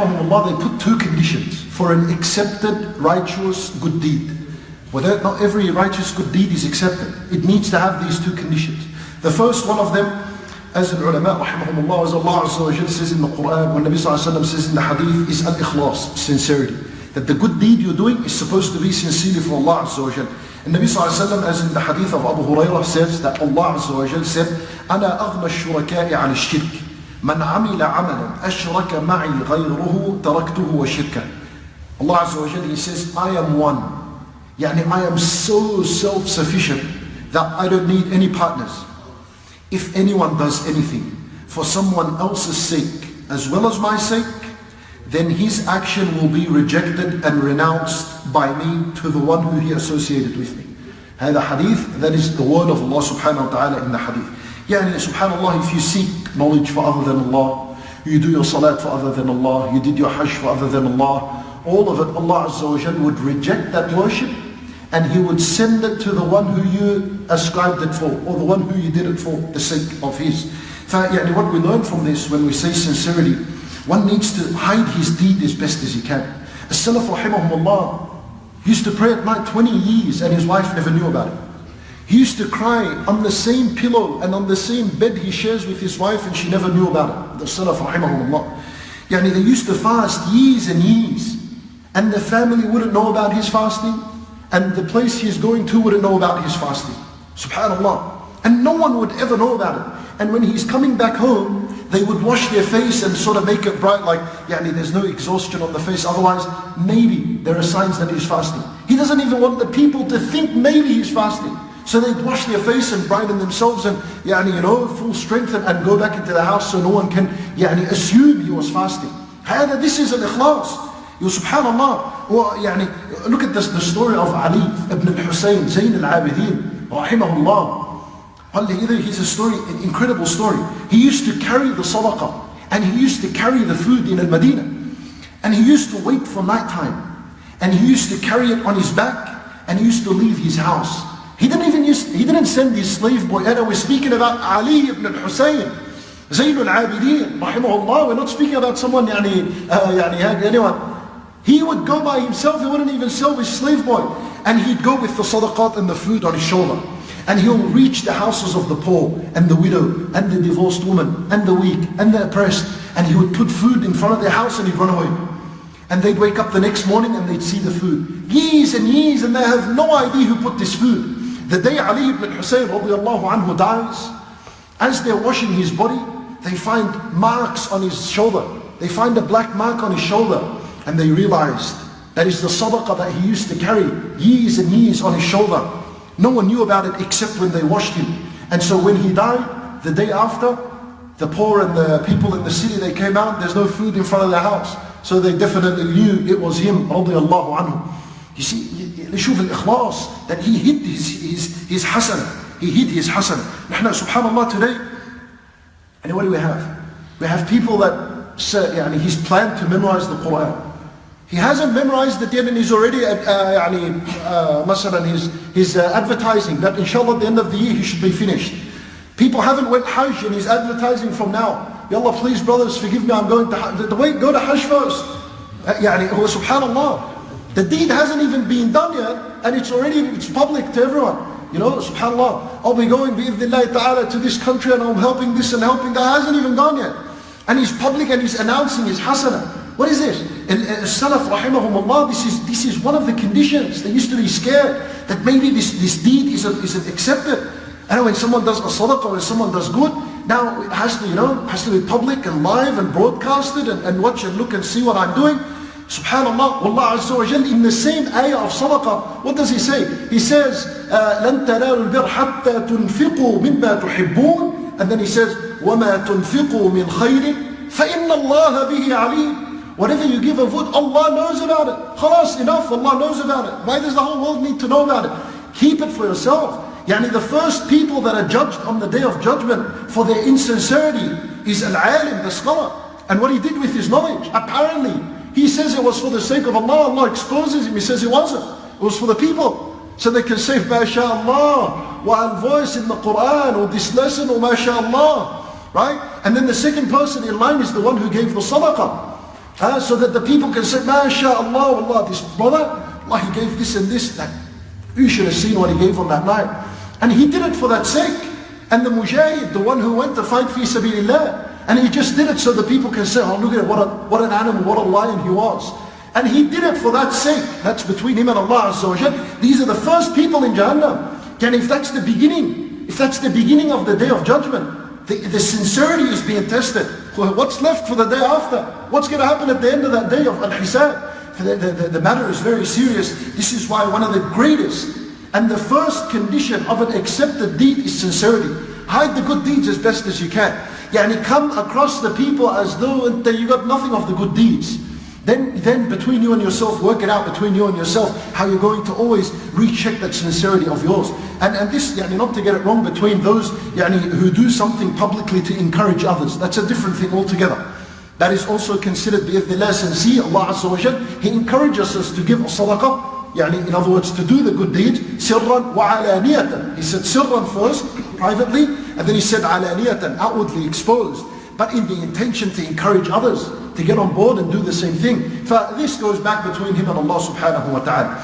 rahimahumullah, they put two conditions for an accepted righteous good deed. Whether not every righteous good deed is accepted, it needs to have these two conditions. The first one of them, as the ulama rahimahumullah, as Allah Azza wa Jalla says in the Quran, when Nabi Sallallahu Alaihi Wasallam says in the hadith, is al-ikhlas, sincerity. That the good deed you're doing is supposed to be sincerely for Allah Azza wa Jalla. And Nabi Sallallahu Alaihi Wasallam, as in the hadith of Abu Hurairah, says that Allah Azza wa Jalla said, أَنَا أَغْنَى الشُّرَكَاءِ عَنِ الشِّرْكِ مَنْ عَمِلَ عَمَلًا أَشْرَكَ مَعِي غَيْرُهُ تَرَكْتُهُ وَشِرْكًا. Allah Azza wa Jalla, He says, I am one. Yani I am so self-sufficient that I don't need any partners. If anyone does anything for someone else's sake as well as my sake, then his action will be rejected and renounced by me to the one who he associated with me. هذا hadith, that is the word of Allah subhanahu wa ta'ala in the hadith. Yani subhanallah, if you seek knowledge for other than Allah, you do your salat for other than Allah, you did your hajj for other than Allah, all of it, Allah Azza wa Jalla would reject that worship and He would send it to the one who you ascribed it for, or the one who you did it for the sake of His. What we learn from this, when we say sincerity, one needs to hide his deed as best as he can. As-Salaf rahimahumullah used to pray at night 20 years and his wife never knew about it. He used to cry on the same pillow and on the same bed he shares with his wife and she never knew about it. The Salaf rahimahumullah. They used to fast years and years and the family wouldn't know about his fasting. And the place he's going to wouldn't know about his fasting. Subhanallah. And no one would ever know about it. And when he's coming back home, they would wash their face and sort of make it bright, like, there's no exhaustion on the face. Otherwise, maybe there are signs that he's fasting. He doesn't even want the people to think maybe he's fasting. So they'd wash their face and brighten themselves and, full strength and go back into the house so no one can, assume he was fasting. This is an ikhlas. Subhanallah, look at the story of Ali ibn al-Husayn, Zayn al-Abidin, rahimahullah. Here's a story, an incredible story. He used to carry the sadaqah and he used to carry the food in al-Madinah. And he used to wait for night time. And he used to carry it on his back and he used to leave his house. He didn't send his slave boy. And we're speaking about Ali ibn al-Husayn, Zayn al-Abidin, rahimahullah. We're not speaking about someone, anyone. He would go by himself, he wouldn't even sell his slave boy. And he'd go with the sadaqat and the food on his shoulder. And he'll reach the houses of the poor and the widow and the divorced woman and the weak and the oppressed. And he would put food in front of their house and he'd run away. And they'd wake up the next morning and they'd see the food. Years and years and they have no idea who put this food. The day Ali ibn Husayn radiallahu anhu dies, as they're washing his body, they find marks on his shoulder. They find a black mark on his shoulder. And they realized that is the sadaqah that he used to carry years and years on his shoulder. No one knew about it except when they washed him. And so when he died, the day after, the poor and the people in the city, they came out, there's no food in front of their house. So they definitely knew it was him, radiallahu anhu. You see, shuf al-ikhlas, that he hid his hasanah. He hid his hasanah. Nahna, subhanallah, today, and what do we have? We have people that say, he's planned to memorize the Quran. He hasn't memorized it yet and he's already, his advertising that inshallah at the end of the year he should be finished. People haven't went Hajj and he's advertising from now. Ya Allah, please brothers, forgive me, I'm going to Hajj. Go to Hajj first. Subhanallah. The deed hasn't even been done yet and it's public to everyone. Subhanallah, I'll be going bi'idhnillahi ta'ala to this country and I'm helping this and helping that. Hasn't even gone yet. And he's public and he's announcing his hasanah. What is this? Salaf rahimahumullah, this is one of the conditions. They used to be scared that maybe this deed isn't accepted. And when someone does a sadaqah or someone does good, now it has to be public and live and broadcasted and watch and look and see what I'm doing. Subhanallah, Allah Azza wa Jal, in the same ayah of sadaqah, what does He say? He says, لَن تَنَالُوا الْبِرَّ حَتَّى تُنْفِقُوا مِمَّا تُحِبُّونَ. And then He says, وَمَا تُنْفِقُوا مِنْ خَيْرٍ فَإِنَّ اللَّهَ بِهِ عَلِيمٌ. Whatever you give of wood, Allah knows about it. Khalas, enough, Allah knows about it. Why does the whole world need to know about it? Keep it for yourself. The first people that are judged on the day of judgment for their insincerity is al-alim, the scholar. And what he did with his knowledge, apparently, he says it was for the sake of Allah. Allah exposes him, he says it wasn't. It was for the people. So they can say, MashaAllah, wa voice in the Quran, or this lesson, or MashaAllah. Right? And then the second person in line is the one who gave the sadaqah. So that the people can say, MashaAllah, Allah, this brother, Allah, he gave this and this. That you should have seen what he gave on that night. And he did it for that sake. And the mujahid, the one who went to fight fi sabilillah, and he just did it so the people can say, oh, look at it, what an animal, what a lion he was. And he did it for that sake. That's between him and Allah Azza wa Jal. These are the first people in Jahannam. And if that's the beginning, of the day of judgment, the sincerity is being tested. What's left for the day after? What's going to happen at the end of that day of Al-Hisab? The matter is very serious. This is why one of the greatest and the first condition of an accepted deed is sincerity. Hide the good deeds as best as you can. Yani come across the people as though you got nothing of the good deeds. Then between you and yourself, work it out between you and yourself how you're going to always recheck that sincerity of yours. And this, not to get it wrong, between those who do something publicly to encourage others. That's a different thing altogether. That is also considered bi'idhnillah sincere. Allah Azza wa Jal, He encourages us to give sadaqah. In other words, to do the good deed, sirran wa alaniyatan. He said sirran first, privately, and then he said alaniyatan, outwardly exposed. But in the intention to encourage others to get on board and do the same thing. This goes back between him and Allah subhanahu wa ta'ala.